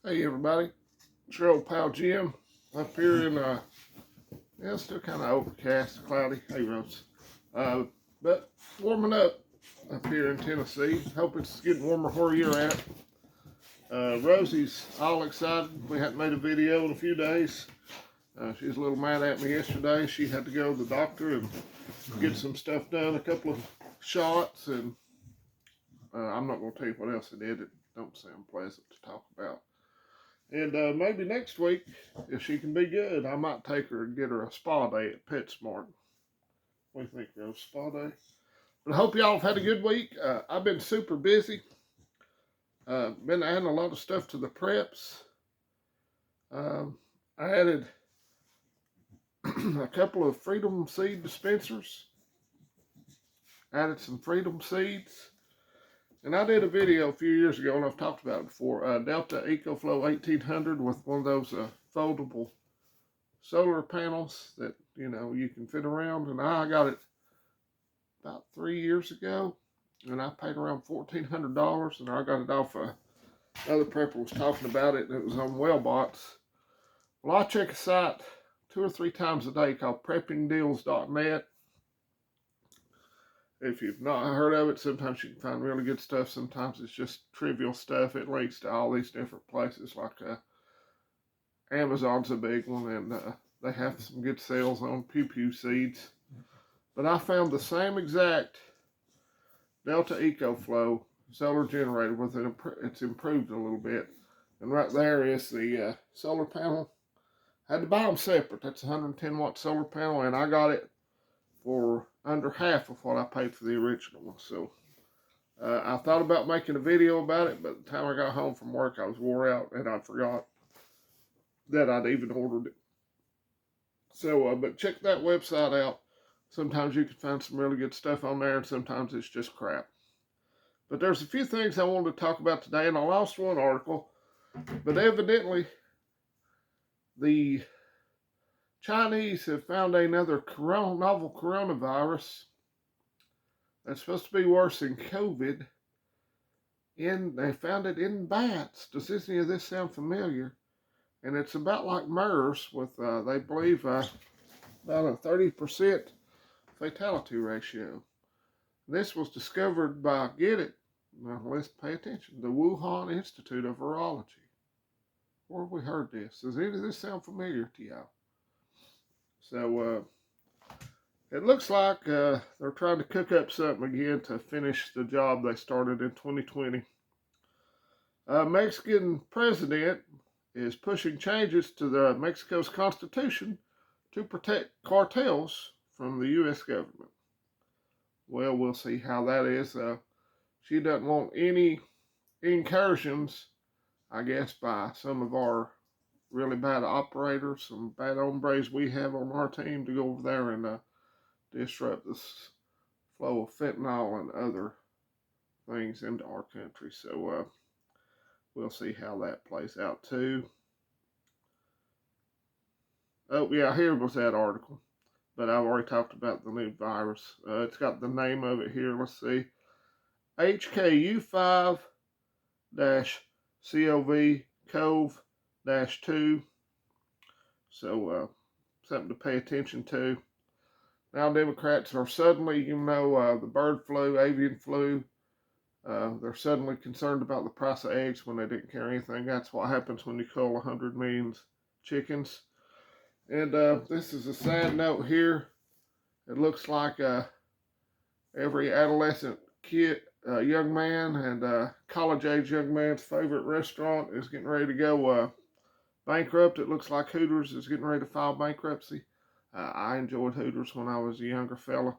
Hey everybody, it's your old pal Jim up here in yeah, it's still kind of overcast, cloudy. Hey Rose, uh, but warming up here in Tennessee. Hope it's getting warmer where you're at. Rosie's all excited. We hadn't made a video in a few days. She's a little mad at me yesterday. She had to go to the doctor and get some stuff done, a couple of shots, and I'm not going to tell you what else I did. It don't sound pleasant to talk about. And maybe next week, if she can be good, I might take her and get her a spa day at PetSmart. What do you think, Rose? Spa day? But I hope y'all have had a good week. I've been super busy. Been adding a lot of stuff to the preps. I added a couple of Freedom Seed dispensers. Added some Freedom Seeds. And I did a video a few years ago, and I've talked about it before. Delta EcoFlow 1800 with one of those foldable solar panels that you can fit around, and I got it about 3 years ago, and I paid around $1,400, and I got it off another prepper was talking about it, and it was on Wellbots. Well, I check a site 2 or 3 times a day called preppingdeals.net. If you've not heard of it, sometimes you can find really good stuff. Sometimes it's just trivial stuff. It links to all these different places, like Amazon's a big one, and they have some good sales on pew seeds. But I found the same exact Delta EcoFlow solar generator with it. It's improved a little bit. And right there is the solar panel. I had to buy them separate. That's a 110 watt solar panel, and I got it for under half of what I paid for the original one. So I thought about making a video about it, but the time I got home from work, I was wore out, and I forgot that I'd even ordered it. So, but check that website out. Sometimes you can find some really good stuff on there, and sometimes it's just crap. But there's a few things I wanted to talk about today, and I lost one article. But evidently, the Chinese have found another novel coronavirus that's supposed to be worse than COVID. They found it in bats. Does any of this sound familiar? And it's about like MERS, with they believe about a 30% fatality ratio. This was discovered by, get it, now let's pay attention, the Wuhan Institute of Virology. Where have we heard this? Does any of this sound familiar to y'all? So it looks like they're trying to cook up something again to finish the job they started in 2020. Mexican president is pushing changes to the Mexico's constitution to protect cartels from the U.S. government. Well, we'll see how that is. She doesn't want any incursions, I guess, by some of our really bad operators, some bad hombres we have on our team, to go over there and disrupt this flow of fentanyl and other things into our country. So we'll see how that plays out too. Oh yeah, here was that article, but I've already talked about the new virus. It's got the name of it here. Let's see, HKU5-CoV-2. So something to pay attention to. Now Democrats are suddenly, the bird flu, avian flu, they're suddenly concerned about the price of eggs when they didn't care anything. That's what happens when you kill 100 million chickens. And this is a sad note here. It looks like every adolescent kid, young man, and college-age young man's favorite restaurant is getting ready to go bankrupt. It looks like Hooters is getting ready to file bankruptcy. I enjoyed Hooters when I was a younger fella.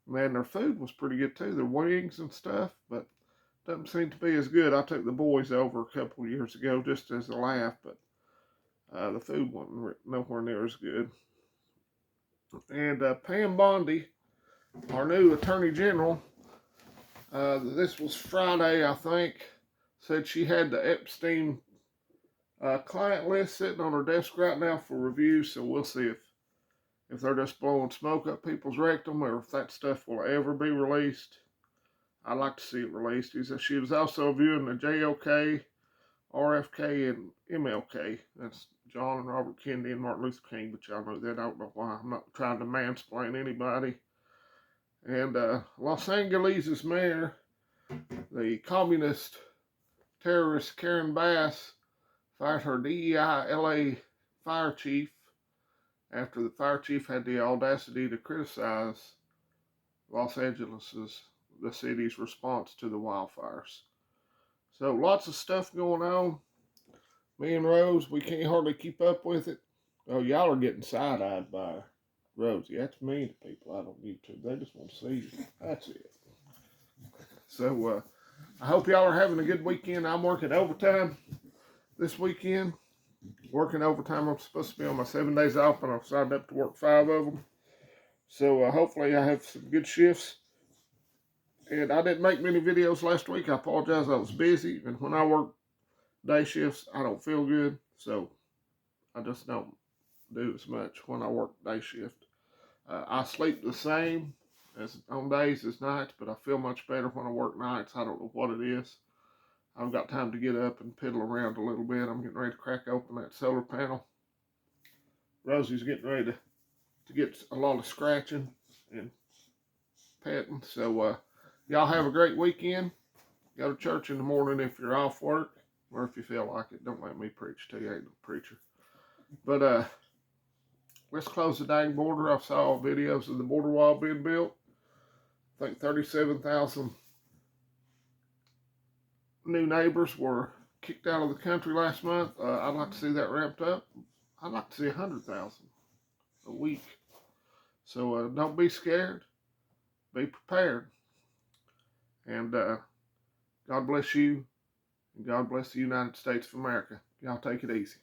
Man, their food was pretty good too. Their wings and stuff, but doesn't seem to be as good. I took the boys over a couple of years ago just as a laugh, but the food wasn't nowhere near as good. And Pam Bondi, our new Attorney General, this was Friday, I think, said she had the Epstein client list sitting on her desk right now for review. So we'll see if they're just blowing smoke up people's rectum, or if that stuff will ever be released. I'd like to see it released. She was also viewing the JOK RFK and MLK. That's John and Robert Kennedy and Martin Luther King, but y'all know that. I don't know why. I'm not trying to mansplain anybody. And Los Angeles' mayor, the communist terrorist Karen Bass, fired her DEI LA fire chief after the fire chief had the audacity to criticize Los Angeles' the city's response to the wildfires. So lots of stuff going on. Me and Rose, we can't hardly keep up with it. Oh, y'all are getting side-eyed by Rosie. That's mean to people out on YouTube. They just want to see you. That's it. So I hope y'all are having a good weekend. I'm working overtime this weekend. Working overtime. I'm supposed to be on my 7 days off, and I've signed up to work 5 of them. So hopefully I have some good shifts. And I didn't make many videos last week. I apologize. I was busy. And when I work day shifts, I don't feel good. So I just don't do as much when I work day shift. I sleep the same as on days as nights, but I feel much better when I work nights. I don't know what it is. I've got time to get up and piddle around a little bit. I'm getting ready to crack open that solar panel. Rosie's getting ready to get a lot of scratching and petting. So y'all have a great weekend. Go to church in the morning if you're off work, or if you feel like it. Don't let me preach to you. I ain't no preacher. But let's close the dang border. I saw videos of the border wall being built. I think 37,000 new neighbors were kicked out of the country last month. I'd like to see that ramped up. I'd like to see 100,000 a week. So don't be scared. Be prepared. And God bless you. And God bless the United States of America. Y'all take it easy.